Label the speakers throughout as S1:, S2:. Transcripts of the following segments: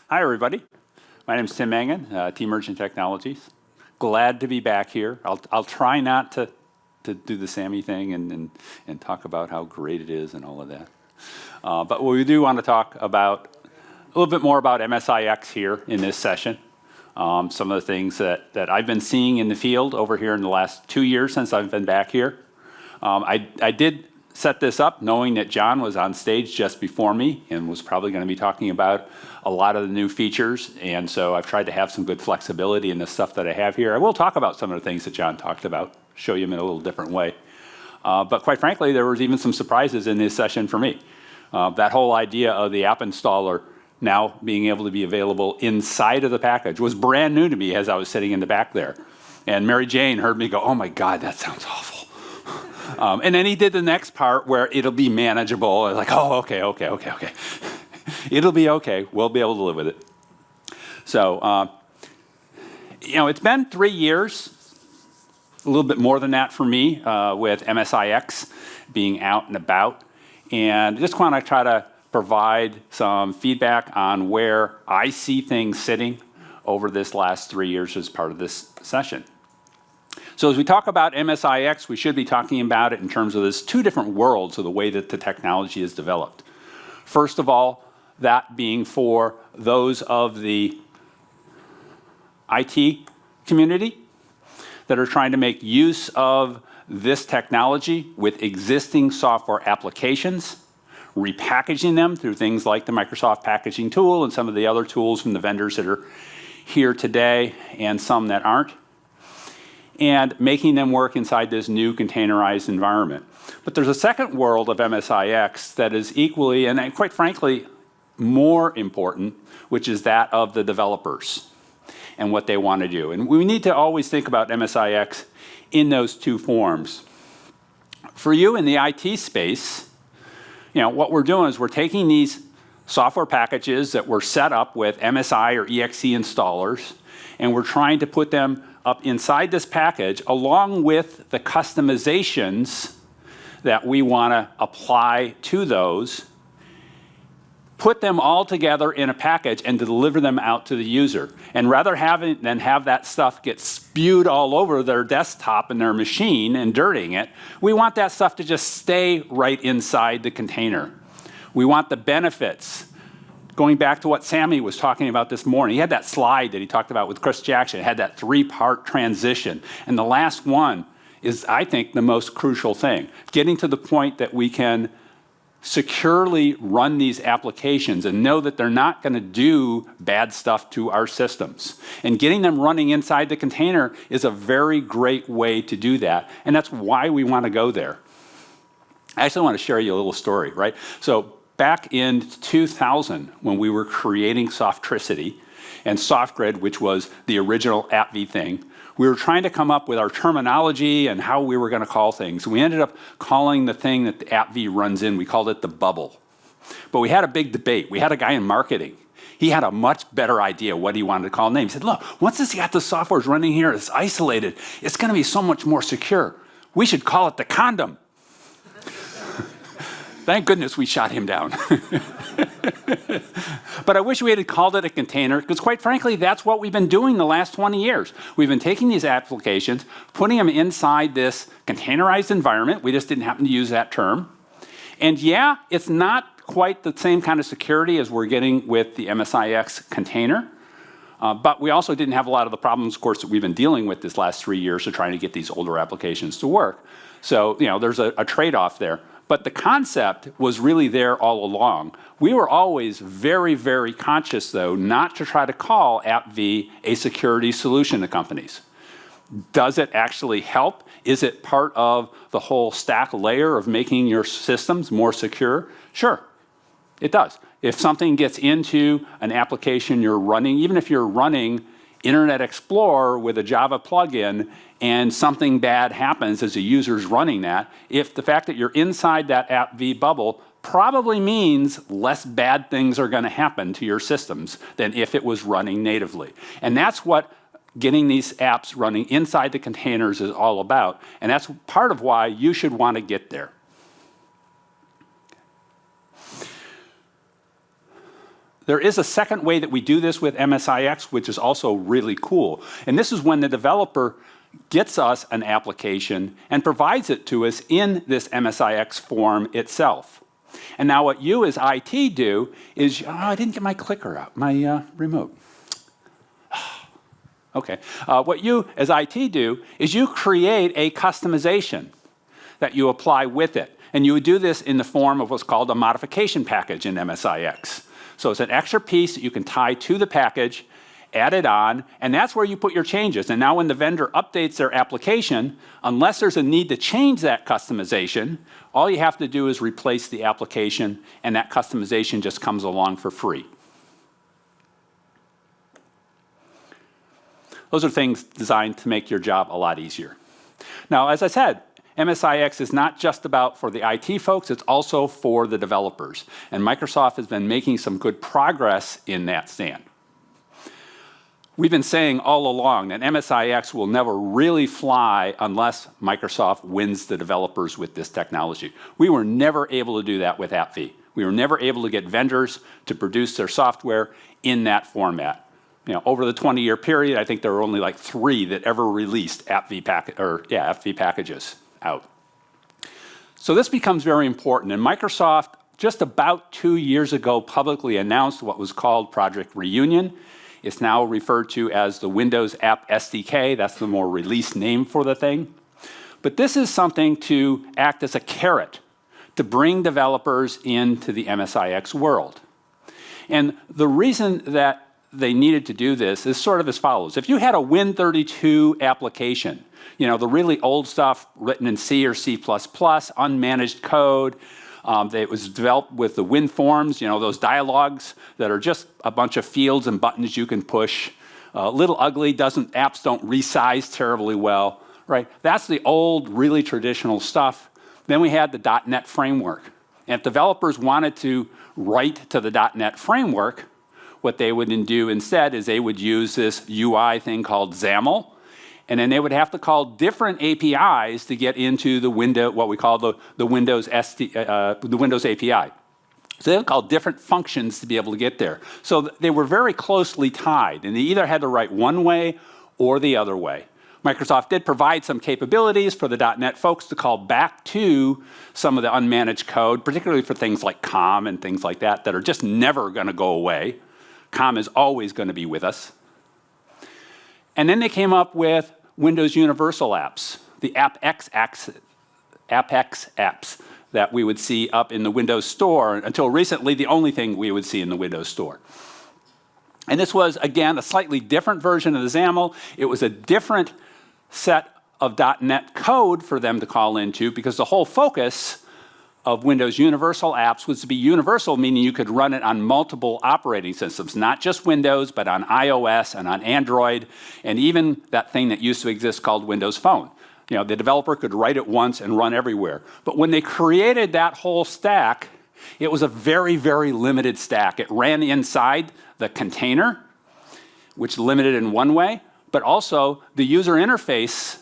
S1: Hi, everybody. My name is Tim Mangan, Team Merchant Technologies. Glad to be back here. I'll try not to do the Sammy thing and talk about how great it is and all of that. But we do want to talk about a little bit more about MSIX here in this session. Some of the things that I've been seeing in the field over here in the last 2 years since I've been back here. I did set this up knowing that John was on stage just before me and was probably going to be talking about a lot of the new features, and so I've tried to have some good flexibility in the stuff that I have here. I will talk about some of the things that John talked about, show you them in a little different way. But quite frankly, there was even some surprises in this session for me. That whole idea of the app installer now being able to be available inside of the package was brand new to me as I was sitting in the back there. And Mary Jane heard me go, "Oh my God, that sounds awful." And then he did the next part where it'll be manageable. I was like, oh, okay. It'll be okay. We'll be able to live with it. So, it's been 3 years, a little bit more than that for me with MSIX being out and about. And just want to try to provide some feedback on where I see things sitting over this last 3 years as part of this session. So as we talk about MSIX, we should be talking about it in terms of this two different worlds of the way that the technology is developed. First of all, that being for those of the IT community that are trying to make use of this technology with existing software applications, repackaging them through things like the Microsoft packaging tool and some of the other tools from the vendors that are here today and some that aren't, and making them work inside this new containerized environment. But there's a second world of MSIX that is equally, and quite frankly, more important, which is that of the developers and what they want to do. And we need to always think about MSIX in those two forms. For you in the IT space, what we're doing is we're taking these software packages that were set up with MSI or EXE installers, and we're trying to put them up inside this package along with the customizations that we want to apply to those, put them all together in a package and deliver them out to the user. And rather than have that stuff get spewed all over their desktop and their machine and dirtying it, we want that stuff to just stay right inside the container. We want the benefits. Going back to what Sammy was talking about this morning, he had that slide that he talked about with Chris Jackson. It had that 3-part transition. And the last one is, I think, the most crucial thing. Getting to the point that we can securely run these applications and know that they're not going to do bad stuff to our systems. And getting them running inside the container is a very great way to do that. And that's why we want to go there. I actually want to share you a little story, right? So back in 2000, when we were creating Softricity and SoftGrid, which was the original AppV thing, we were trying to come up with our terminology and how we were going to call things. We ended up calling the thing that the AppV runs in, we called it the bubble. But we had a big debate. We had a guy in marketing. He had a much better idea what he wanted to call a name. He said, look, once this got the software's running here, it's isolated, it's going to be so much more secure. We should call it the condom. Thank goodness we shot him down. But I wish we had called it a container, because quite frankly, that's what we've been doing the last 20 years. We've been taking these applications, putting them inside this containerized environment. We just didn't happen to use that term. And yeah, it's not quite the same kind of security as we're getting with the MSIX container. But we also didn't have a lot of the problems, of course, that we've been dealing with this last 3 years of trying to get these older applications to work. So, there's a trade-off there. But the concept was really there all along. We were always very, very conscious, though, not to try to call AppV a security solution to companies. Does it actually help? Is it part of the whole stack layer of making your systems more secure? Sure, it does. If something gets into an application you're running, even if you're running Internet Explorer with a Java plugin and something bad happens as a user's running that, if the fact that you're inside that AppV bubble probably means less bad things are going to happen to your systems than if it was running natively. And that's what getting these apps running inside the containers is all about. And that's part of why you should want to get there. there is a second way that we do this with MSIX, which is also really cool. And this is when the developer gets us an application and provides it to us in this MSIX form itself. And now what you as IT do is, I didn't get my clicker out, my remote. Okay, what you as IT do is you create a customization that you apply with it. And you would do this in the form of what's called a modification package in MSIX. So it's an extra piece that you can tie to the package, add it on, and that's where you put your changes. And now when the vendor updates their application, unless there's a need to change that customization, all you have to do is replace the application, and that customization just comes along for free. Those are things designed to make your job a lot easier. Now, as I said, MSIX is not just about for the IT folks, it's also for the developers. And Microsoft has been making some good progress in that stand. We've been saying all along that MSIX will never really fly unless Microsoft wins the developers with this technology. We were never able to do that with AppV. We were never able to get vendors to produce their software in that format. Over the 20-year period, I think there were only like 3 that ever released AppV packages out. So this becomes very important, and Microsoft just about 2 years ago publicly announced what was called Project Reunion. It's now referred to as the Windows App SDK. That's the more released name for the thing. But this is something to act as a carrot to bring developers into the MSIX world. And the reason that they needed to do this is sort of as follows. If you had a Win32 application, the really old stuff written in C or C++, unmanaged code, it was developed with the WinForms, those dialogues that are just a bunch of fields and buttons you can push. A little ugly, apps don't resize terribly well, right? That's the old, really traditional stuff. Then we had the .NET framework. And if developers wanted to write to the .NET framework, what they would do instead is they would use this UI thing called XAML, and then they would have to call different APIs to get into the window, what we call the Windows API. So they would call different functions to be able to get there. So they were very closely tied, and they either had to write one way or the other way. Microsoft did provide some capabilities for the .NET folks to call back to some of the unmanaged code, particularly for things like COM and things like that are just never going to go away. COM is always going to be with us. And then they came up with Windows Universal Apps, the AppX apps that we would see up in the Windows Store, until recently the only thing we would see in the Windows Store. And this was, again, a slightly different version of the XAML. It was a different set of .NET code for them to call into, because the whole focus of Windows Universal Apps was to be universal, meaning you could run it on multiple operating systems, not just Windows, but on iOS and on Android, and even that thing that used to exist called Windows Phone. The developer could write it once and run everywhere. But when they created that whole stack, it was a very, very limited stack. It ran inside the container, which limited in one way, but also the user interface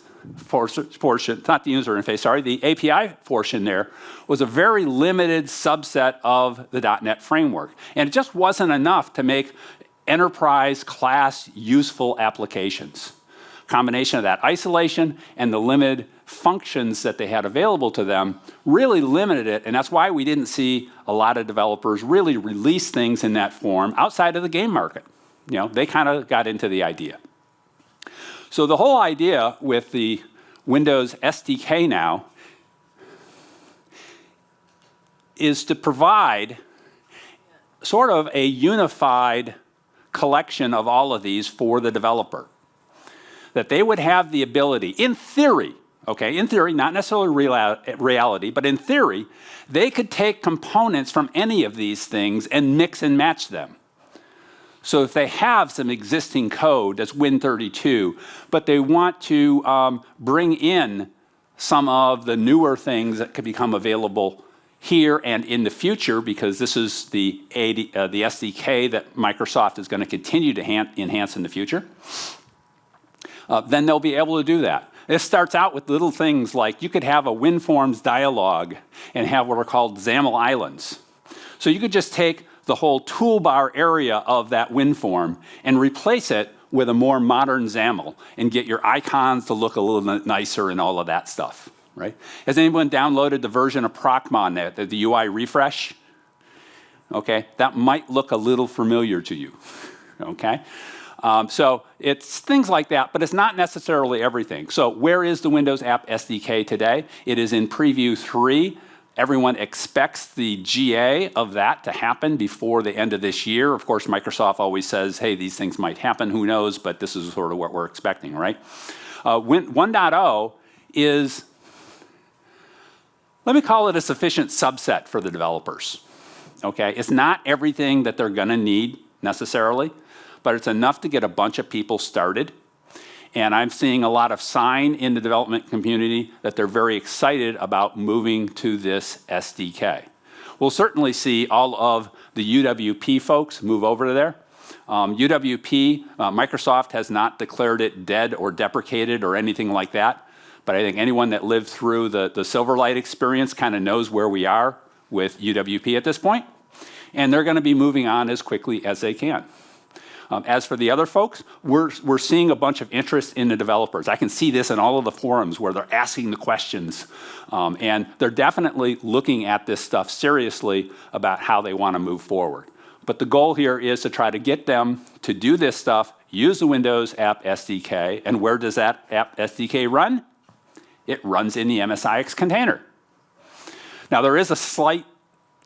S1: portion, not the user interface, sorry, the API portion there was a very limited subset of the .NET framework. And it just wasn't enough to make enterprise class useful applications. Combination of that isolation and the limited functions that they had available to them really limited it, and that's why we didn't see a lot of developers really release things in that form outside of the game market. They kind of got into the idea. So the whole idea with the Windows SDK now is to provide sort of a unified collection of all of these for the developer. That they would have the ability, in theory, not necessarily reality, but in theory, they could take components from any of these things and mix and match them. So if they have some existing code that's Win32, but they want to bring in some of the newer things that could become available here and in the future, because this is the SDK that Microsoft is going to continue to enhance in the future, then they'll be able to do that. This starts out with little things like you could have a WinForms dialog and have what are called XAML islands. So you could just take the whole toolbar area of that WinForm and replace it with a more modern XAML and get your icons to look a little bit nicer and all of that stuff, right? Has anyone downloaded the version of Procmon, the UI refresh? Okay, that might look a little familiar to you, okay? So it's things like that, but it's not necessarily everything. So where is the Windows App SDK today? It is in Preview 3. Everyone expects the GA of that to happen before the end of this year. Of course, Microsoft always says, hey, these things might happen, who knows, but this is sort of what we're expecting, right? 1.0 is, let me call it a sufficient subset for the developers, okay? It's not everything that they're gonna need necessarily, but it's enough to get a bunch of people started. And I'm seeing a lot of sign in the development community that they're very excited about moving to this SDK. We'll certainly see all of the UWP folks move over to there. UWP, Microsoft has not declared it dead or deprecated or anything like that, but I think anyone that lived through the Silverlight experience kind of knows where we are with UWP at this point, and they're gonna be moving on as quickly as they can. As for the other folks, we're seeing a bunch of interest in the developers. I can see this in all of the forums where they're asking the questions. And they're definitely looking at this stuff seriously about how they want to move forward. But the goal here is to try to get them to do this stuff, use the Windows App SDK, and where does that App SDK run? It runs in the MSIX container. Now there is a slight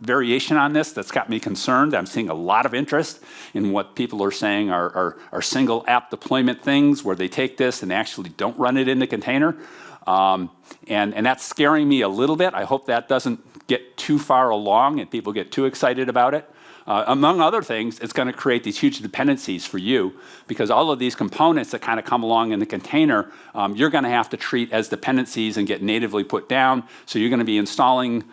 S1: variation on this that's got me concerned. I'm seeing a lot of interest in what people are saying are single app deployment things where they take this and actually don't run it in the container. And that's scaring me a little bit. I hope that doesn't get too far along and people get too excited about it. Among other things, it's going to create these huge dependencies for you because all of these components that kind of come along in the container, you're going to have to treat as dependencies and get natively put down. So you're going to be installing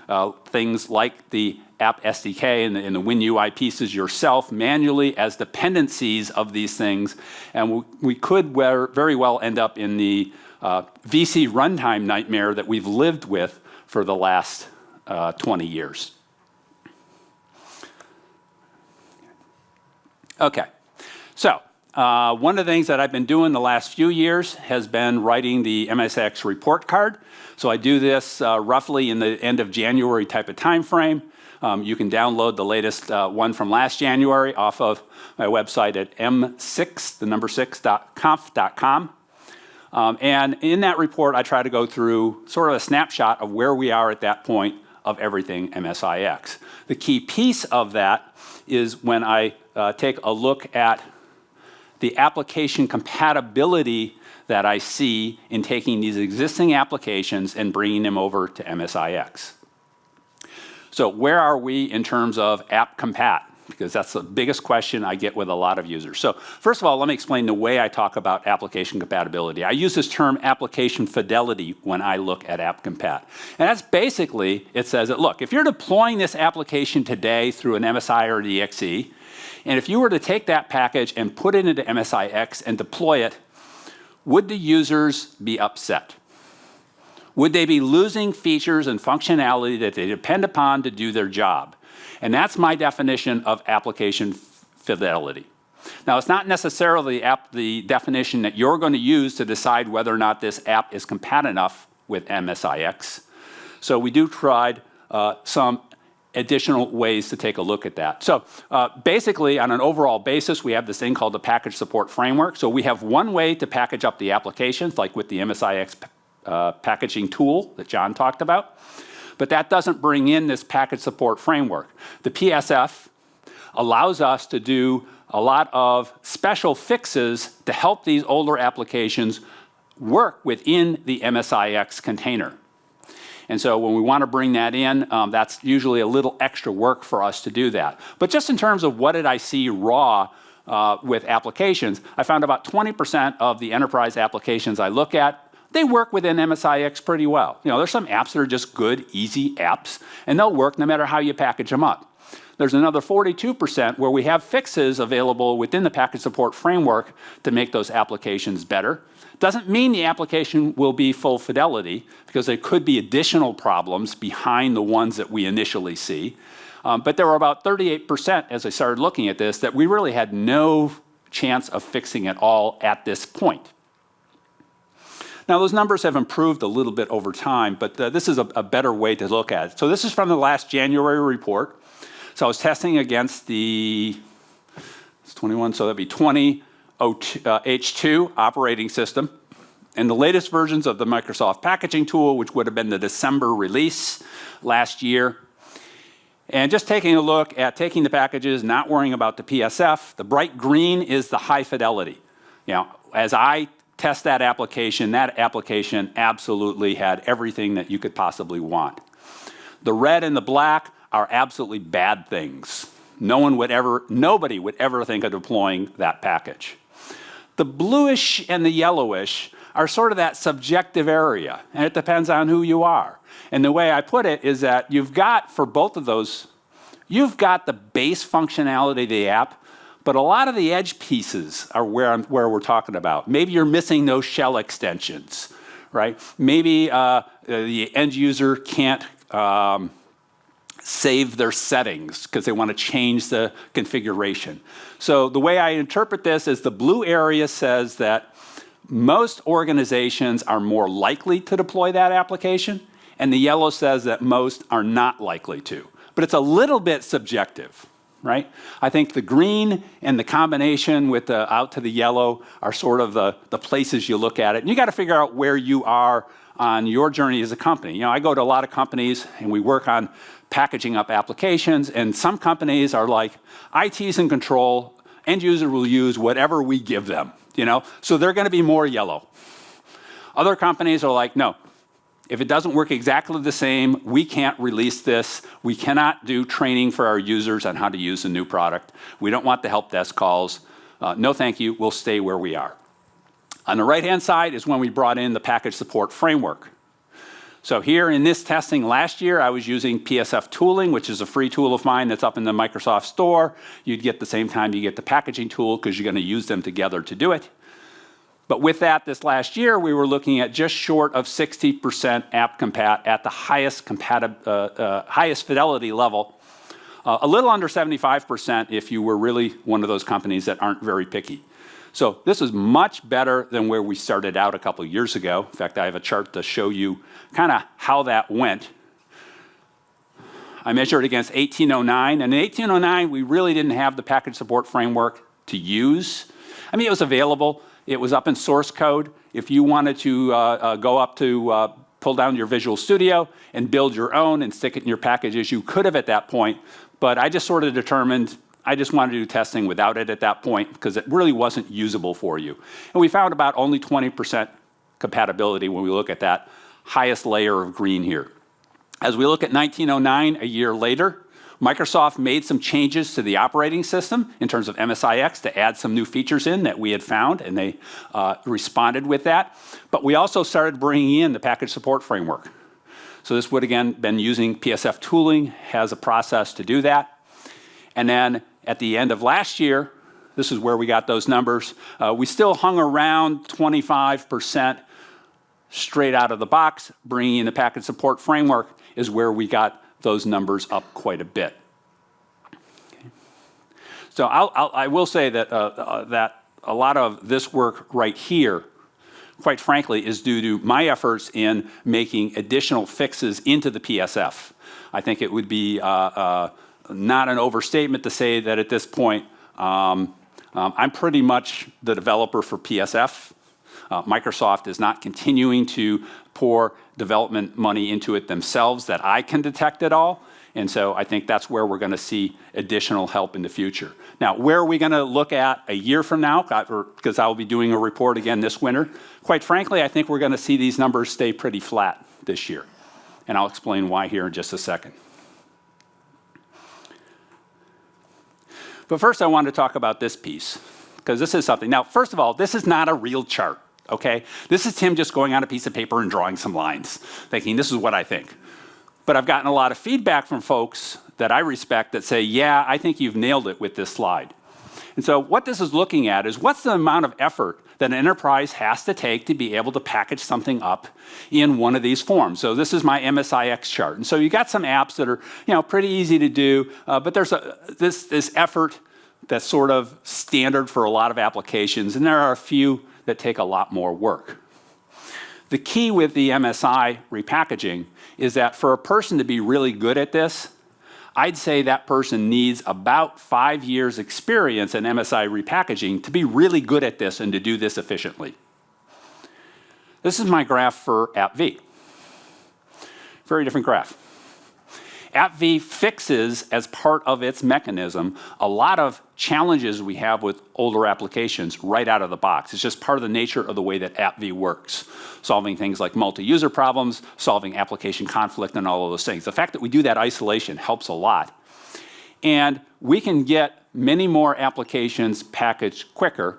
S1: things like the App SDK and the WinUI pieces yourself manually as dependencies of these things. And we could very well end up in the VC runtime nightmare that we've lived with for the last 20 years. Okay, so one of the things that I've been doing the last few years has been writing the MSIX report card. So I do this roughly in the end of January type of time frame. You can download the latest one from last January off of my website at m6.conf.com. And in that report, I try to go through sort of a snapshot of where we are at that point of everything MSIX. The key piece of that is when I take a look at the application compatibility that I see in taking these existing applications and bringing them over to MSIX. So where are we in terms of app compat? Because that's the biggest question I get with a lot of users. So first of all, let me explain the way I talk about application compatibility. I use this term application fidelity when I look at app compat. And that's basically, it says that, look, if you're deploying this application today through an MSI or an EXE, and if you were to take that package and put it into MSIX and deploy it, would the users be upset? Would they be losing features and functionality that they depend upon to do their job? And that's my definition of application fidelity. Now, it's not necessarily the definition that you're going to use to decide whether or not this app is compat enough with MSIX. So we do try some additional ways to take a look at that. So basically, on an overall basis, we have this thing called the package support framework. So we have one way to package up the applications, like with the MSIX packaging tool that John talked about. But that doesn't bring in this package support framework. The PSF allows us to do a lot of special fixes to help these older applications work within the MSIX container. And so when we want to bring that in, that's usually a little extra work for us to do that. But just in terms of what did I see raw with applications, I found about 20% of the enterprise applications I look at, they work within MSIX pretty well. You know, there's some apps that are just good, easy apps, and they'll work no matter how you package them up. There's another 42% where we have fixes available within the package support framework to make those applications better. Doesn't mean the application will be full fidelity, because there could be additional problems behind the ones that we initially see. But there were about 38% as I started looking at this that we really had no chance of fixing it all at this point. Now, those numbers have improved a little bit over time, but this is a better way to look at it. So this is from the last January report. So I was testing against the, it's 21, so that'd be 20 H2 operating system, and the latest versions of the Microsoft packaging tool, which would have been the December release last year. And just taking a look at taking the packages, not worrying about the PSF, the bright green is the high fidelity. You know, as I test that application absolutely had everything that you could possibly want. The red and the black are absolutely bad things. Nobody would ever think of deploying that package. The bluish and the yellowish are sort of that subjective area, and it depends on who you are. And the way I put it is that you've got, for both of those, you've got the base functionality of the app, but a lot of the edge pieces are where we're talking about. Maybe you're missing those shell extensions, right? Maybe the end user can't save their settings because they want to change the configuration. So the way I interpret this is the blue area says that most organizations are more likely to deploy that application, and the yellow says that most are not likely to. But it's a little bit subjective, right? I think the green and the combination with the out to the yellow are sort of the places you look at it. And you got to figure out where you are on your journey as a company. You know, I go to a lot of companies and we work on packaging up applications, and some companies are like, IT's in control, end user will use whatever we give them, you know? So they're gonna be more yellow. Other companies are like, no, if it doesn't work exactly the same, we can't release this. We cannot do training for our users on how to use a new product. We don't want the help desk calls. No, thank you, we'll stay where we are. On the right-hand side is when we brought in the package support framework. So here in this testing last year, I was using PSF tooling, which is a free tool of mine that's up in the Microsoft Store. You'd get the same time you get the packaging tool because you're going to use them together to do it. But with that, this last year, we were looking at just short of 60% app compat at the highest fidelity level. A little under 75% if you were really one of those companies that aren't very picky. So this is much better than where we started out a couple of years ago. In fact, I have a chart to show you kind of how that went. I measured against 1809, and in 1809, we really didn't have the package support framework to use. I mean, it was available. It was up in source code. If you wanted to go up to pull down your Visual Studio and build your own and stick it in your packages, you could have at that point, but I just sort of determined I just wanted to do testing without it at that point because it really wasn't usable for you. And we found about only 20% compatibility when we look at that highest layer of green here. As we look at 1909, a year later, Microsoft made some changes to the operating system in terms of MSIX to add some new features in that we had found, and they responded with that. But we also started bringing in the package support framework. So this would, again, been using PSF tooling, has a process to do that. And then at the end of last year, this is where we got those numbers. We still hung around 25% straight out of the box. Bringing in the package support framework is where we got those numbers up quite a bit. Okay. So I will say that, that a lot of this work right here, quite frankly, is due to my efforts in making additional fixes into the PSF. I think it would be not an overstatement to say that at this point, I'm pretty much the developer for PSF. Microsoft is not continuing to pour development money into it themselves that I can detect at all. And so I think that's where we're going to see additional help in the future. Now, where are we going to look at a year from now? Because I'll be doing a report again this winter. Quite frankly, I think we're going to see these numbers stay pretty flat this year. And I'll explain why here in just a second. But first, I want to talk about this piece, because this is something. Now, first of all, this is not a real chart, okay? This is Tim just going on a piece of paper and drawing some lines, thinking this is what I think. But I've gotten a lot of feedback from folks that I respect that say, yeah, I think you've nailed it with this slide. And so what this is looking at is what's the amount of effort that an enterprise has to take to be able to package something up in one of these forms. So this is my MSIX chart. And so you got some apps that are pretty easy to do, but there's this effort that's sort of standard for a lot of applications, and there are a few that take a lot more work. The key with the MSI repackaging is that for a person to be really good at this, I'd say that person needs about 5 years experience in MSI repackaging to be really good at this and to do this efficiently. This is my graph for AppV. Very different graph. AppV fixes, as part of its mechanism, a lot of challenges we have with older applications right out of the box. It's just part of the nature of the way that AppV works, solving things like multi-user problems, solving application conflict, and all of those things. The fact that we do that isolation helps a lot. And we can get many more applications packaged quicker.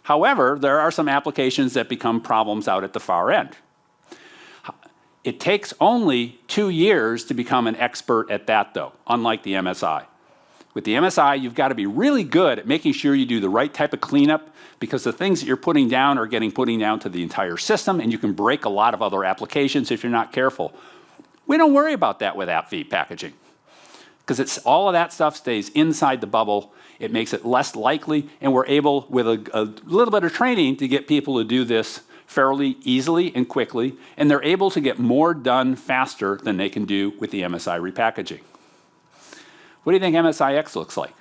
S1: However, there are some applications that become problems out at the far end. It takes only 2 years to become an expert at that, though, unlike the MSI. With the MSI, you've got to be really good at making sure you do the right type of cleanup, because the things that you're putting down are getting putting down to the entire system, and you can break a lot of other applications if you're not careful. We don't worry about that with AppV packaging, because all of that stuff stays inside the bubble. It makes it less likely, and we're able, with a little bit of training, to get people to do this fairly easily and quickly, and they're able to get more done faster than they can do with the MSI repackaging. What do you think MSIX looks like?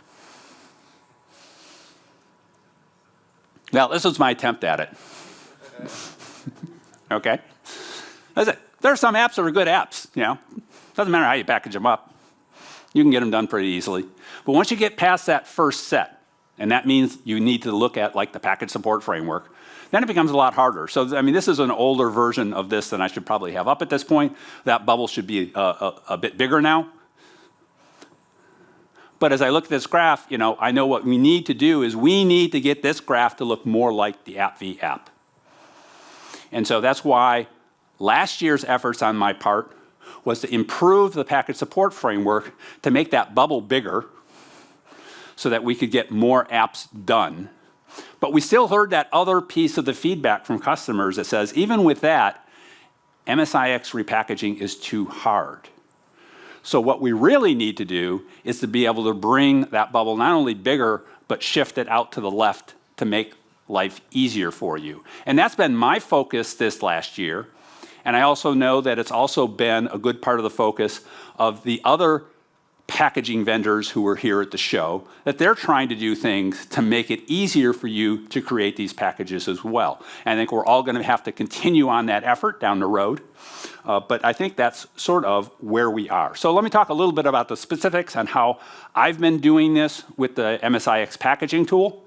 S1: Well, this was my attempt at it. Okay? That's it. There are some apps that are good apps, Doesn't matter how you package them up. You can get them done pretty easily. But once you get past that first set, and that means you need to look at like the package support framework, then it becomes a lot harder. So, this is an older version of this than I should probably have up at this point. That bubble should be a bit bigger now. But as I look at this graph, I know what we need to do is we need to get this graph to look more like the AppV app. And so that's why last year's efforts on my part was to improve the package support framework to make that bubble bigger so that we could get more apps done. But we still heard that other piece of the feedback from customers that says, even with that, MSIX repackaging is too hard. So what we really need to do is to be able to bring that bubble not only bigger, but shift it out to the left to make life easier for you. And that's been my focus this last year. And I also know that it's also been a good part of the focus of the other packaging vendors who were here at the show, that they're trying to do things to make it easier for you to create these packages as well. And I think we're all going to have to continue on that effort down the road. But I think that's sort of where we are. So let me talk a little bit about the specifics on how I've been doing this with the MSIX packaging tool,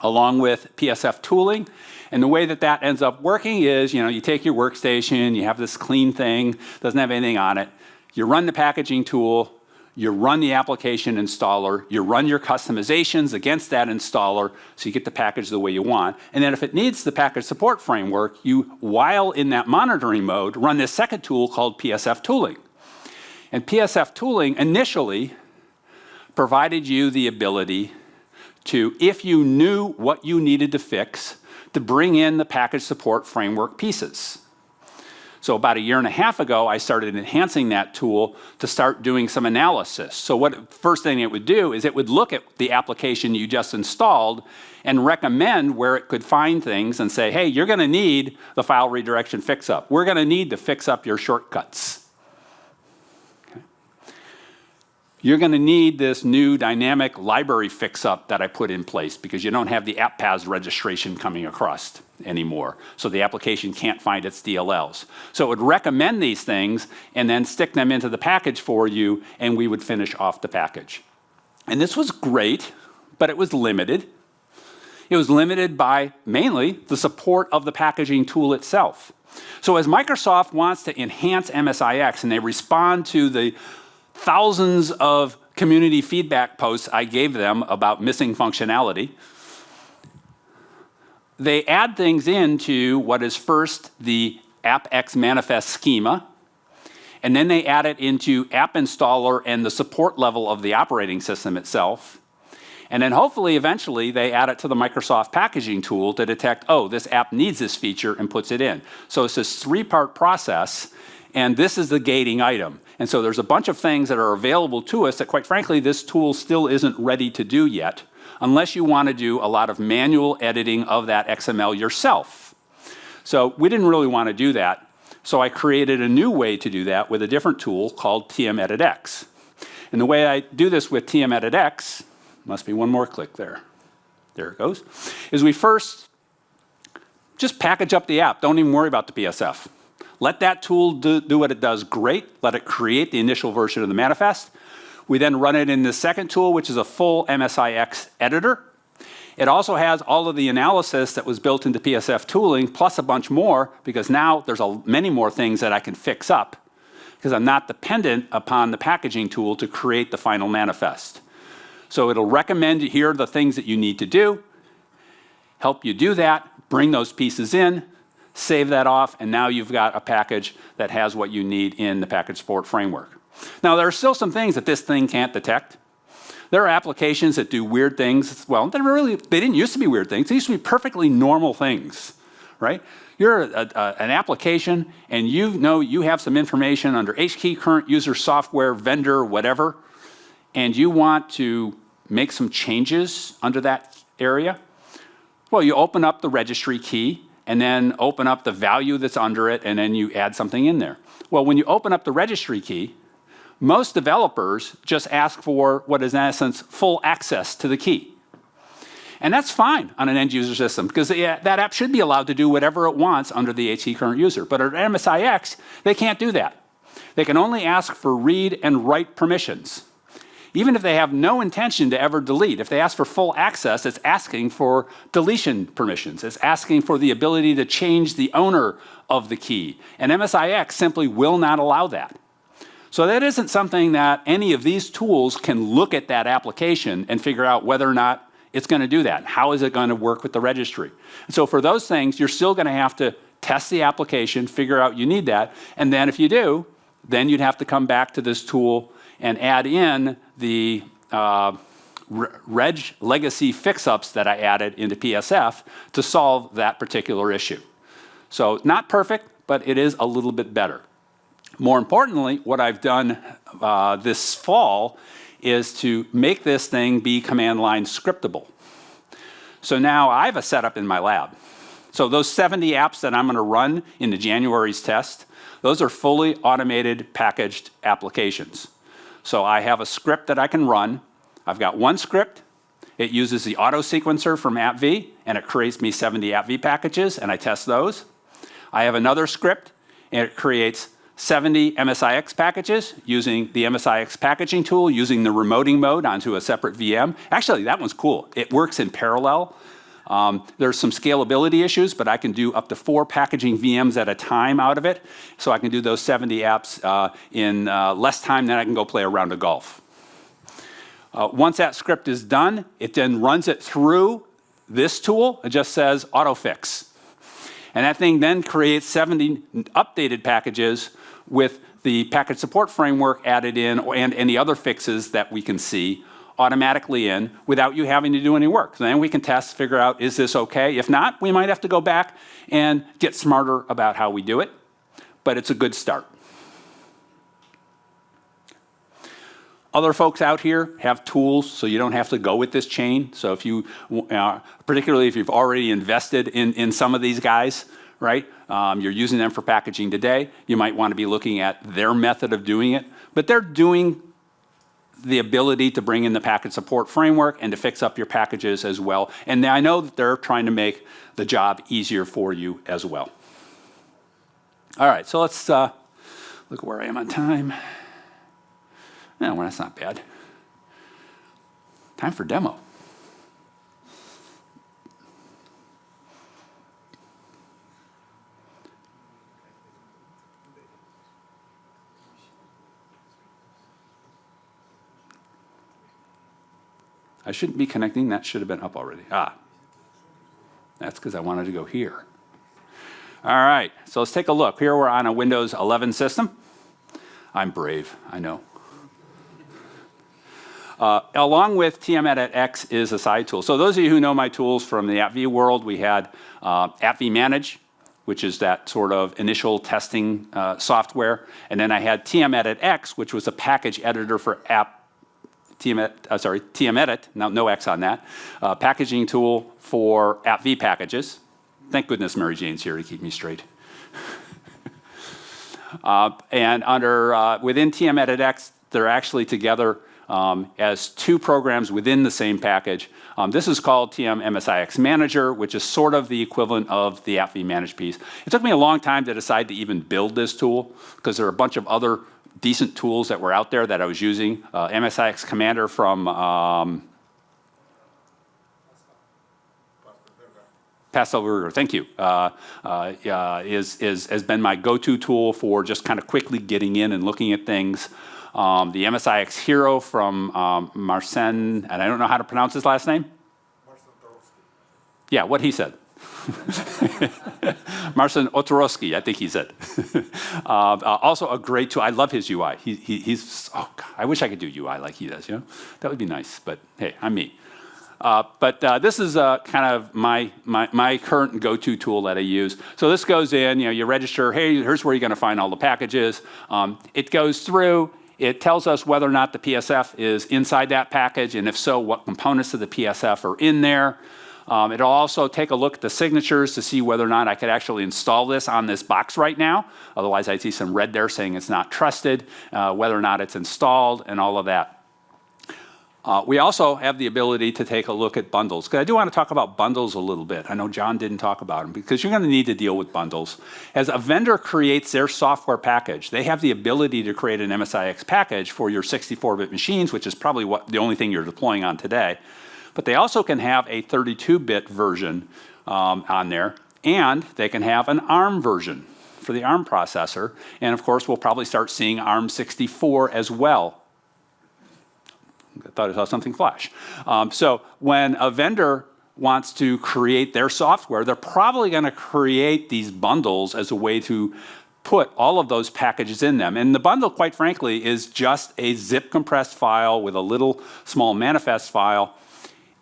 S1: along with PSF tooling. And the way that that ends up working is, you take your workstation, you have this clean thing, doesn't have anything on it. You run the packaging tool, you run the application installer, you run your customizations against that installer so you get the package the way you want. And then if it needs the package support framework, you, while in that monitoring mode, run this second tool called PSF tooling. And PSF tooling initially provided you the ability to, if you knew what you needed to fix, to bring in the package support framework pieces. So about 1.5 years ago, I started enhancing that tool to start doing some analysis. So first thing it would do is it would look at the application you just installed and recommend where it could find things and say, hey, you're going to need the file redirection fix-up. We're going to need to fix up your shortcuts. You're going to need this new dynamic library fix-up that I put in place because you don't have the app paths registration coming across anymore. So the application can't find its DLLs. So it would recommend these things and then stick them into the package for you, and we would finish off the package. And this was great, but it was limited. It was limited by mainly the support of the packaging tool itself. So as Microsoft wants to enhance MSIX and they respond to the thousands of community feedback posts I gave them about missing functionality, they add things into what is first the AppX manifest schema, and then they add it into App Installer and the support level of the operating system itself. And then hopefully, eventually, they add it to the Microsoft packaging tool to detect, oh, this app needs this feature, and puts it in. So it's this three-part process, and this is the gating item. And so there's a bunch of things that are available to us that, quite frankly, this tool still isn't ready to do yet, unless you want to do a lot of manual editing of that XML yourself. So we didn't really want to do that. So I created a new way to do that with a different tool called TMEditX. And the way I do this with TMEditX, must be one more click there. There it goes. Is we first just package up the app. Don't even worry about the PSF. Let that tool do what it does great. Let it create the initial version of the manifest. We then run it in the second tool, which is a full MSIX editor. It also has all of the analysis that was built into PSF tooling, plus a bunch more, because now there's many more things that I can fix up, because I'm not dependent upon the packaging tool to create the final manifest. So it'll recommend here are the things that you need to do, help you do that, bring those pieces in, save that off, and now you've got a package that has what you need in the package support framework. Now, there are still some things that this thing can't detect. There are applications that do weird things. Well, they didn't used to be weird things. They used to be perfectly normal things, right? You're an application, and you know you have some information under HKey, current user, software, vendor, whatever, and you want to make some changes under that area. Well, you open up the registry key, and then open up the value that's under it, and then you add something in there. Well, when you open up the registry key, most developers just ask for what is, in essence, full access to the key. And that's fine on an end user system, because that app should be allowed to do whatever it wants under the HKey current user. But at MSIX, they can't do that. They can only ask for read and write permissions, even if they have no intention to ever delete. If they ask for full access, it's asking for deletion permissions. It's asking for the ability to change the owner of the key. And MSIX simply will not allow that. So that isn't something that any of these tools can look at that application and figure out whether or not it's going to do that. How is it going to work with the registry? So for those things, you're still going to have to test the application, figure out you need that, and then if you do, then you'd have to come back to this tool and add in the reg legacy fix-ups that I added into PSF to solve that particular issue. So not perfect, but it is a little bit better. More importantly, what I've done this fall is to make this thing be command line scriptable. So now I have a setup in my lab. So those 70 apps that I'm going to run into January's test, those are fully automated packaged applications. So I have a script that I can run. I've got one script. It uses the auto sequencer from AppV, and it creates me 70 AppV packages, and I test those. I have another script, and it creates 70 MSIX packages using the MSIX packaging tool, using the remoting mode onto a separate VM. Actually, that one's cool. It works in parallel. There's some scalability issues, but I can do up to 4 packaging VMs at a time out of it. So I can do those 70 apps in less time than I can go play a round of golf. Once that script is done, it then runs it through this tool. It just says autofix. And that thing then creates 70 updated packages with the package support framework added in and any other fixes that we can see automatically in without you having to do any work. So then we can test, figure out, is this okay? If not, we might have to go back and get smarter about how we do it, but it's a good start. Other folks out here have tools so you don't have to go with this chain. So if you, particularly if you've already invested in some of these guys, right? You're using them for packaging today. You might want to be looking at their method of doing it, but they're doing the ability to bring in the package support framework and to fix up your packages as well. And I know that they're trying to make the job easier for you as well. All right, so let's look at where I am on time. No, well, that's not bad. Time for demo. I shouldn't be connecting. That should have been up already. That's because I wanted to go here. All right, so let's take a look. Here we're on a Windows 11 system. I'm brave, I know. Along with TMEditX is a side tool. So those of you who know my tools from the AppV world, we had AppVManage, which is that sort of initial testing software. And then I had TMEditX, which was a package editor for TMEdit, no X on that, packaging tool for AppV packages. Thank goodness Mary Jane's here to keep me straight. And within TMEditX, they're actually together as two programs within the same package. This is called TM MSIX Manager, which is sort of the equivalent of the AppVManage piece. It took me a long time to decide to even build this tool because there are a bunch of other decent tools that were out there that I was using. MSIX Commander from Pascal, thank you, has been my go-to tool for just kind of quickly getting in and looking at things. The MSIX Hero from Marcin, and I don't know how to pronounce his last name. Yeah, what he said. Marcin Otorowski, I think he said. Also a great tool. I love his UI. He's oh God, I wish I could do UI like he does. You know, that would be nice. But hey, I'm me. But this is kind of my current go-to tool that I use. So this goes in. You know, you register. Hey, here's where you're going to find all the packages. It goes through. It tells us whether or not the PSF is inside that package, and if so, what components of the PSF are in there. It'll also take a look at the signatures to see whether or not I could actually install this on this box right now. Otherwise, I see some red there saying it's not trusted, whether or not it's installed, and all of that. We also have the ability to take a look at bundles, because I do want to talk about bundles a little bit. I know John didn't talk about them, because you're going to need to deal with bundles. As a vendor creates their software package, they have the ability to create an MSIX package for your 64-bit machines, which is probably the only thing you're deploying on today. But they also can have a 32-bit version on there, and they can have an ARM version for the ARM processor. And of course, we'll probably start seeing ARM64 as well. I thought I saw something flash. So when a vendor wants to create their software, they're probably going to create these bundles as a way to put all of those packages in them. And the bundle, quite frankly, is just a zip compressed file with a little small manifest file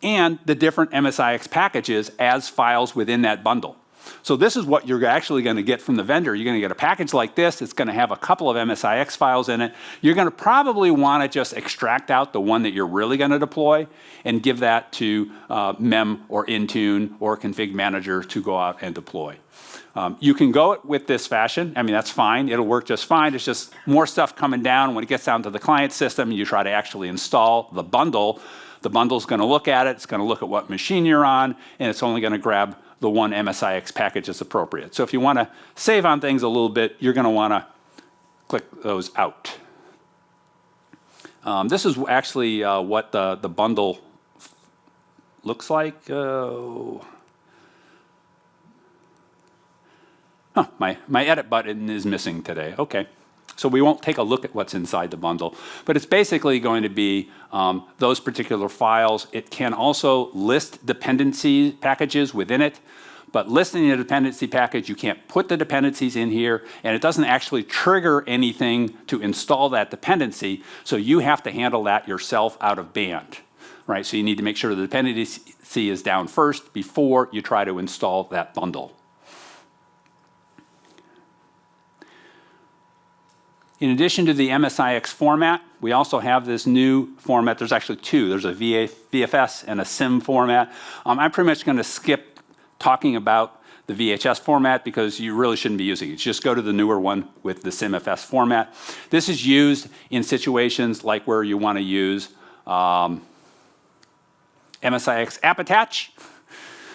S1: and the different MSIX packages as files within that bundle. So this is what you're actually going to get from the vendor. You're going to get a package like this. It's going to have a couple of MSIX files in it. You're going to probably want to just extract out the one that you're really going to deploy and give that to Mem or Intune or Config Manager to go out and deploy. You can go it with this fashion. I mean, that's fine. It'll work just fine. It's just more stuff coming down. When it gets down to the client system, you try to actually install the bundle. The bundle's going to look at it. It's going to look at what machine you're on, and it's only going to grab the one MSIX package that's appropriate. So if you want to save on things a little bit, you're going to want to click those out. This is actually what the bundle looks like. My edit button is missing today. Okay. So we won't take a look at what's inside the bundle, but it's basically going to be those particular files. It can also list dependency packages within it, but listing a dependency package, you can't put the dependencies in here, and it doesn't actually trigger anything to install that dependency, so you have to handle that yourself out of band, right? So you need to make sure the dependency is down first before you try to install that bundle. In addition to the MSIX format, we also have this new format. There's actually two. There's a VFS and a SIM format. I'm pretty much going to skip talking about the VHS format because you really shouldn't be using it. Just go to the newer one with the SIMFS format. This is used in situations like where you want to use MSIX app attach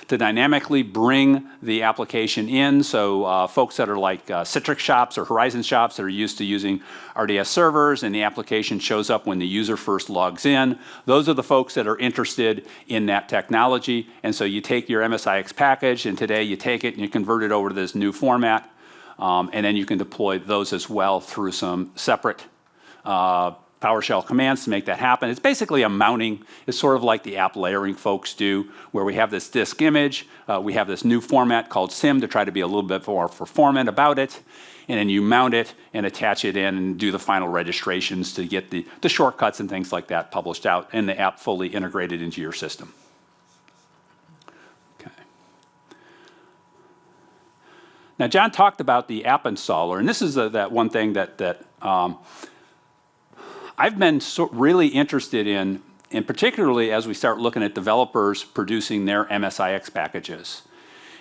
S1: to dynamically bring the application in. So folks that are like Citrix shops or Horizon shops that are used to using RDS servers and the application shows up when the user first logs in, those are the folks that are interested in that technology. And so you take your MSIX package, and today you take it and you convert it over to this new format, and then you can deploy those as well through some separate PowerShell commands to make that happen. It's basically a mounting. It's sort of like the app layering folks do, where we have this disk image. We have this new format called SIM to try to be a little bit more performant about it. And then you mount it and attach it in and do the final registrations to get the shortcuts and things like that published out and the app fully integrated into your system. Okay. Now, John talked about the app installer, and this is that one thing that I've been really interested in, and particularly as we start looking at developers producing their MSIX packages.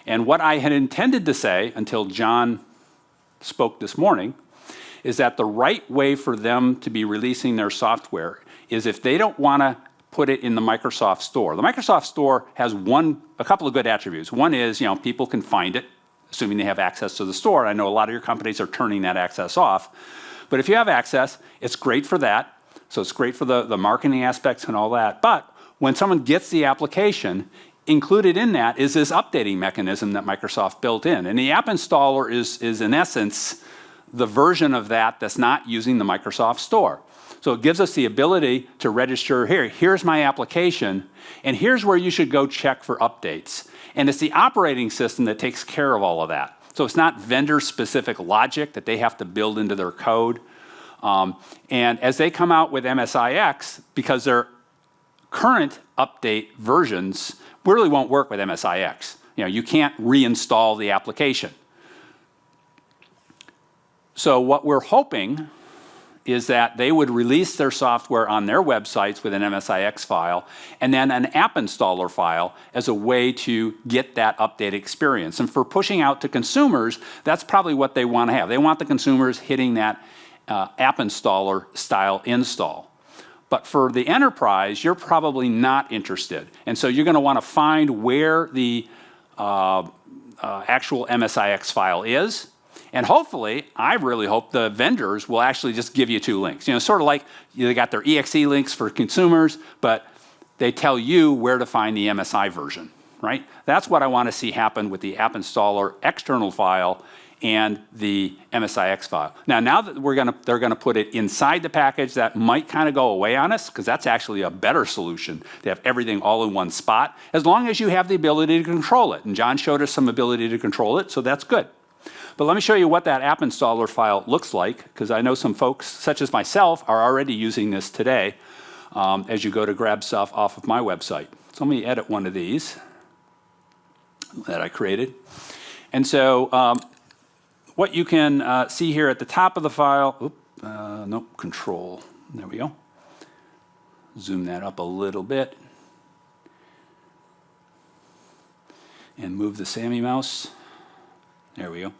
S1: And what I had intended to say until John spoke this morning is that the right way for them to be releasing their software is if they don't want to put it in the Microsoft Store. The Microsoft Store has a couple of good attributes. One is, people can find it, assuming they have access to the store. I know a lot of your companies are turning that access off. But if you have access, it's great for that. So it's great for the marketing aspects and all that. But when someone gets the application, included in that is this updating mechanism that Microsoft built in. And the app installer is in essence, the version of that that's not using the Microsoft Store. So it gives us the ability to register here's my application, and here's where you should go check for updates. And it's the operating system that takes care of all of that. So it's not vendor-specific logic that they have to build into their code. And as they come out with MSIX, because their current update versions really won't work with MSIX. You can't reinstall the application. So what we're hoping is that they would release their software on their websites with an MSIX file and then an app installer file as a way to get that update experience. And for pushing out to consumers, that's probably what they want to have. They want the consumers hitting that app installer style install. But for the enterprise, you're probably not interested. And so you're going to want to find where the actual MSIX file is. And hopefully, I really hope the vendors will actually just give you 2 links. Sort of like they got their EXE links for consumers, but they tell you where to find the MSI version, right? That's what I want to see happen with the app installer external file and the MSIX file. Now that they're going to put it inside the package, that might kind of go away on us, because that's actually a better solution to have everything all in one spot, as long as you have the ability to control it. And John showed us some ability to control it, so that's good. But let me show you what that app installer file looks like, because I know some folks, such as myself, are already using this today as you go to grab stuff off of my website. So let me edit one of these that I created. And so what you can see here at the top of the file, control, there we go. Zoom that up a little bit. And move the Sammy mouse. There we go.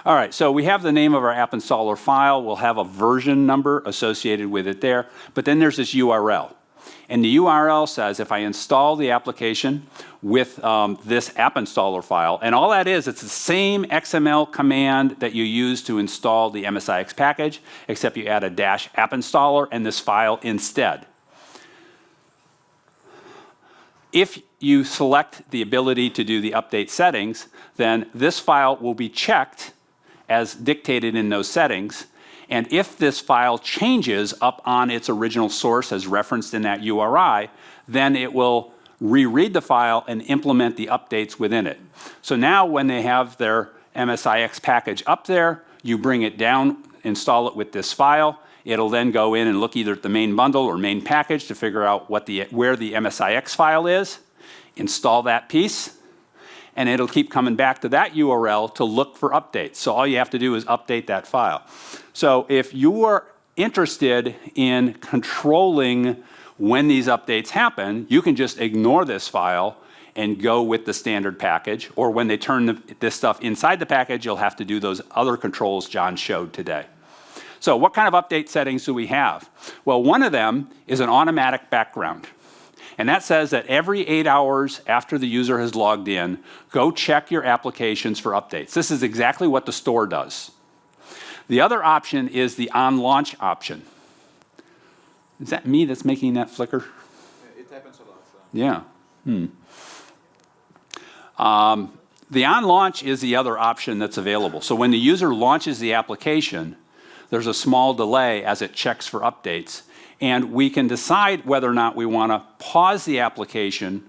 S1: All right, so we have the name of our app installer file. We'll have a version number associated with it there. But then there's this URL. And the URL says if I install the application with this app installer file, and all that is, it's the same XML command that you use to install the MSIX package, except you add a -app installer and this file instead. If you select the ability to do the update settings, then this file will be checked as dictated in those settings. And if this file changes up on its original source as referenced in that URI, then it will reread the file and implement the updates within it. So now when they have their MSIX package up there, you bring it down, install it with this file. It'll then go in and look either at the main bundle or main package to figure out where the MSIX file is, install that piece, and it'll keep coming back to that URL to look for updates. So all you have to do is update that file. So if you are interested in controlling when these updates happen, you can just ignore this file and go with the standard package, or when they turn this stuff inside the package, you'll have to do those other controls John showed today. So what kind of update settings do we have? Well, one of them is an automatic background. And that says that every 8 hours after the user has logged in, go check your applications for updates. This is exactly what the store does. The other option is the on-launch option. Is that me that's making that flicker?
S2: It happens a lot. So.
S1: Yeah. The on-launch is the other option that's available. So when the user launches the application, there's a small delay as it checks for updates. And we can decide whether or not we want to pause the application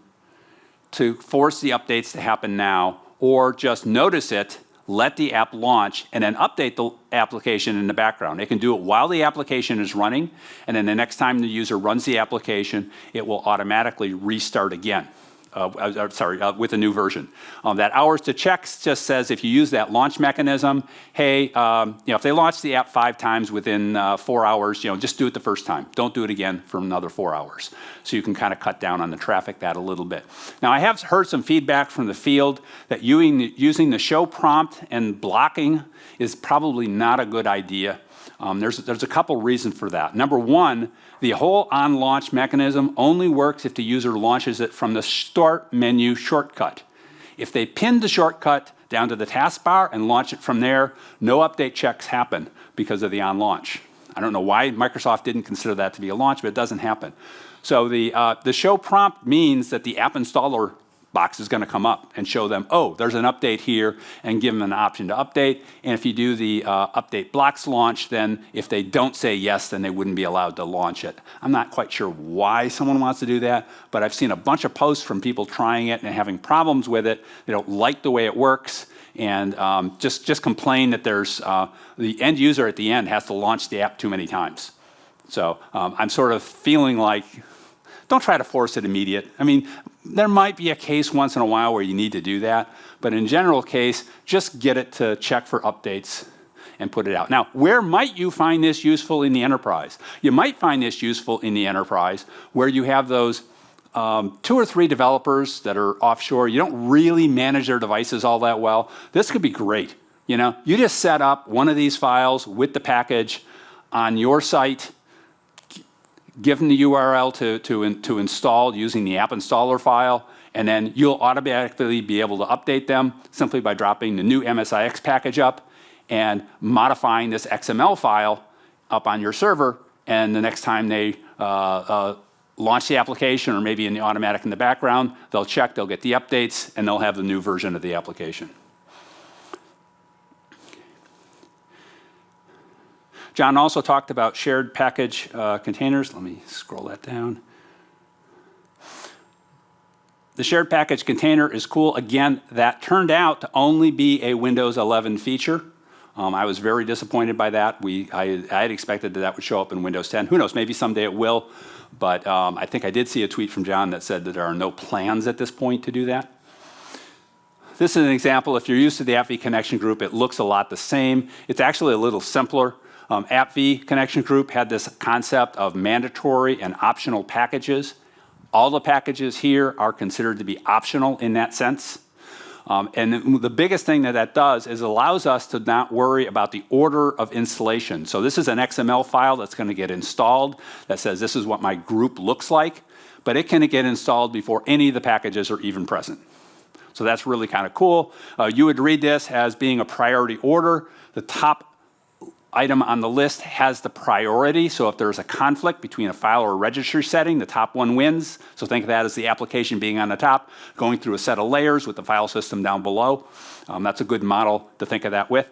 S1: to force the updates to happen now, or just notice it, let the app launch, and then update the application in the background. It can do it while the application is running, and then the next time the user runs the application, it will automatically restart again. With a new version. That hours to checks just says if you use that launch mechanism, hey, if they launch the app 5 times within 4 hours, just do it the first time. Don't do it again for another 4 hours. So you can kind of cut down on the traffic that a little bit. Now, I have heard some feedback from the field that using the show prompt and blocking is probably not a good idea. There's a couple reasons for that. Number one, the whole on-launch mechanism only works if the user launches it from the Start menu shortcut. If they pin the shortcut down to the taskbar and launch it from there, no update checks happen because of the on-launch. I don't know why Microsoft didn't consider that to be a launch, but it doesn't happen. So the show prompt means that the app installer box is going to come up and show them, oh, there's an update here, and give them an option to update. And if you do the update blocks launch, then if they don't say yes, then they wouldn't be allowed to launch it. I'm not quite sure why someone wants to do that, but I've seen a bunch of posts from people trying it and having problems with it. They don't like the way it works, and just complain that there's the end user at the end has to launch the app too many times. So I'm sort of feeling like, don't try to force it immediate. I mean, there might be a case once in a while where you need to do that, but in general case, just get it to check for updates and put it out. Now, where might you find this useful in the enterprise? You might find this useful in the enterprise where you have those 2 or 3 developers that are offshore. You don't really manage their devices all that well. This could be great. You just set up one of these files with the package on your site, give them the URL to install using the app installer file, and then you'll automatically be able to update them simply by dropping the new MSIX package up and modifying this XML file up on your server, and the next time they launch the application, or maybe in the automatic in the background, they'll check, they'll get the updates, and they'll have the new version of the application. John also talked about shared package containers. Let me scroll that down. The shared package container is cool. Again, that turned out to only be a Windows 11 feature. I was very disappointed by that. I had expected that would show up in Windows 10. Who knows, maybe someday it will. But I think I did see a tweet from John that said that there are no plans at this point to do that. This is an example. If you're used to the AppV connection group, it looks a lot the same. It's actually a little simpler. AppV connection group had this concept of mandatory and optional packages. All the packages here are considered to be optional in that sense. And the biggest thing that does is allows us to not worry about the order of installation. So this is an XML file that's going to get installed that says this is what my group looks like, but it can get installed before any of the packages are even present. So that's really kind of cool. You would read this as being a priority order. The top item on the list has the priority, so if there's a conflict between a file or a registry setting, the top one wins. So think of that as the application being on the top, going through a set of layers with the file system down below. That's a good model to think of that with.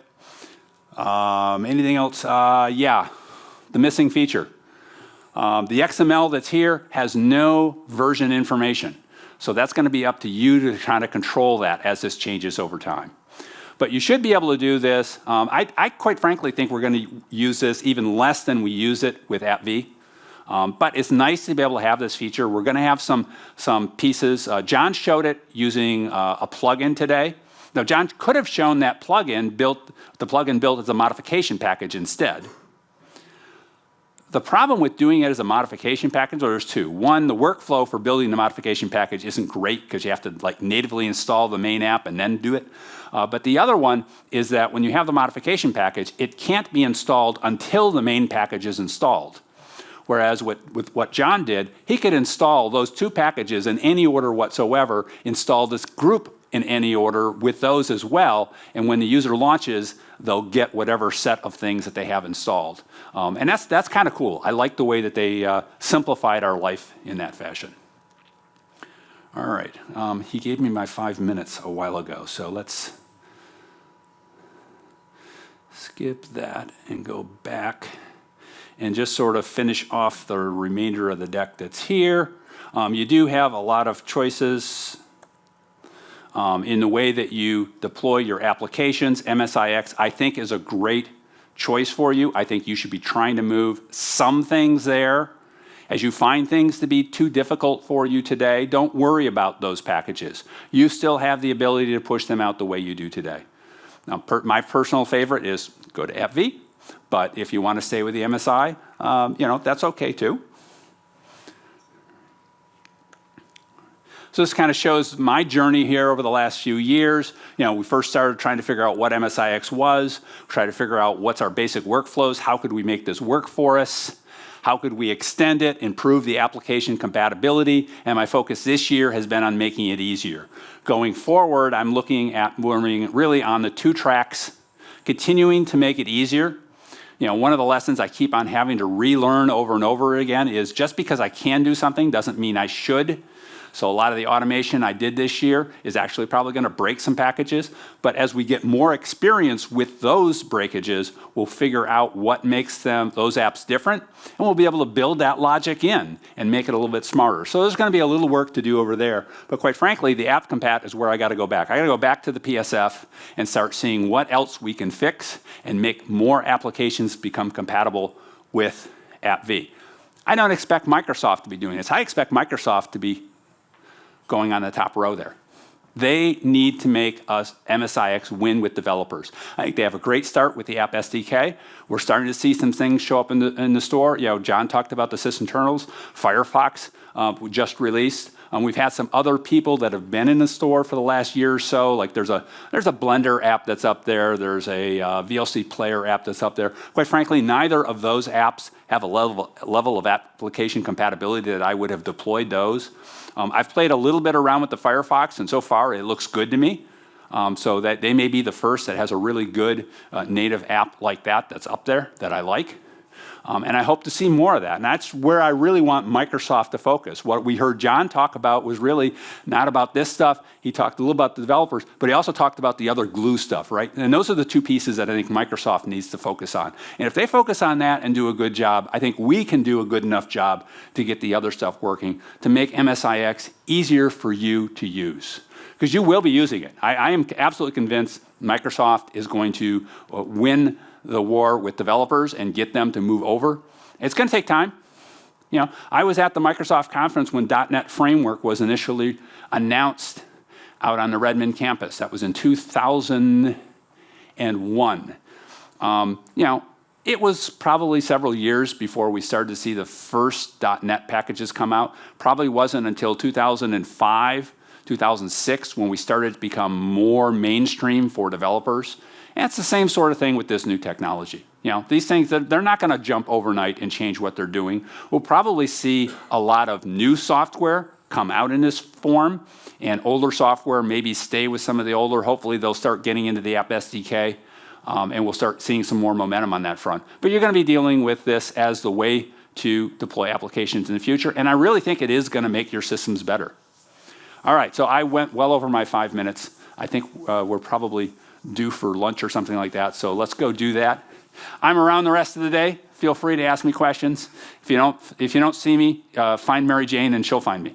S1: Anything else? Yeah, the missing feature. The XML that's here has no version information. So that's going to be up to you to kind of control that as this changes over time. But you should be able to do this. I quite frankly think we're going to use this even less than we use it with AppV. But it's nice to be able to have this feature. We're going to have some pieces. John showed it using a plugin today. Now, John could have shown that the plugin built as a modification package instead. The problem with doing it as a modification package, well, there's 2. One, the workflow for building the modification package isn't great because you have to natively install the main app and then do it. But the other one is that when you have the modification package, it can't be installed until the main package is installed. Whereas with what John did, he could install those 2 packages in any order whatsoever, install this group in any order with those as well, and when the user launches, they'll get whatever set of things that they have installed. And that's kind of cool. I like the way that they simplified our life in that fashion. All right, he gave me my 5 minutes a while ago, so let's skip that and go back and just sort of finish off the remainder of the deck that's here. You do have a lot of choices in the way that you deploy your applications. MSIX, I think, is a great choice for you. I think you should be trying to move some things there. As you find things to be too difficult for you today, don't worry about those packages. You still have the ability to push them out the way you do today. Now, my personal favorite is go to AppV, but if you want to stay with the MSI, that's okay too. So this kind of shows my journey here over the last few years. We first started trying to figure out what MSIX was, try to figure out what's our basic workflows, how could we make this work for us, how could we extend it, improve the application compatibility, and my focus this year has been on making it easier. Going forward, I'm looking at moving really on the 2 tracks, continuing to make it easier. One of the lessons I keep on having to relearn over and over again is just because I can do something doesn't mean I should. So a lot of the automation I did this year is actually probably going to break some packages. But as we get more experience with those breakages, we'll figure out what makes those apps different, and we'll be able to build that logic in and make it a little bit smarter. So there's going to be a little work to do over there. But quite frankly, the app compat is where I got to go back. I got to go back to the PSF and start seeing what else we can fix and make more applications become compatible with AppV. I don't expect Microsoft to be doing this. I expect Microsoft to be going on the top row there. They need to make us MSIX win with developers. I think they have a great start with the App SDK. We're starting to see some things show up in the store. John talked about the sysinternals. Firefox we just released. We've had some other people that have been in the store for the last year or so. Like there's a Blender app that's up there. There's a VLC player app that's up there. Quite frankly, neither of those apps have a level of application compatibility that I would have deployed those. I've played a little bit around with the Firefox, and so far it looks good to me. So that they may be the first that has a really good native app like that that's up there that I like. And I hope to see more of that. And that's where I really want Microsoft to focus. What we heard John talk about was really not about this stuff. He talked a little about the developers, but he also talked about the other glue stuff, right? And those are the 2 pieces that I think Microsoft needs to focus on. And if they focus on that and do a good job, I think we can do a good enough job to get the other stuff working, to make MSIX easier for you to use. Because you will be using it. I am absolutely convinced Microsoft is going to win the war with developers and get them to move over. It's going to take time. I was at the Microsoft conference when .NET Framework was initially announced out on the Redmond campus. That was in 2001. It was probably several years before we started to see the first .NET packages come out. Probably wasn't until 2005, 2006 when we started to become more mainstream for developers. And it's the same sort of thing with this new technology. These things, they're not going to jump overnight and change what they're doing. We'll probably see a lot of new software come out in this form, and older software maybe stay with some of the older. Hopefully they'll start getting into the App SDK, and we'll start seeing some more momentum on that front. But you're going to be dealing with this as the way to deploy applications in the future, and I really think it is going to make your systems better. All right, so I went well over my 5 minutes. I think we're probably due for lunch or something like that, so let's go do that. I'm around the rest of the day. Feel free to ask me questions. If you don't see me, find Mary Jane and she'll find me.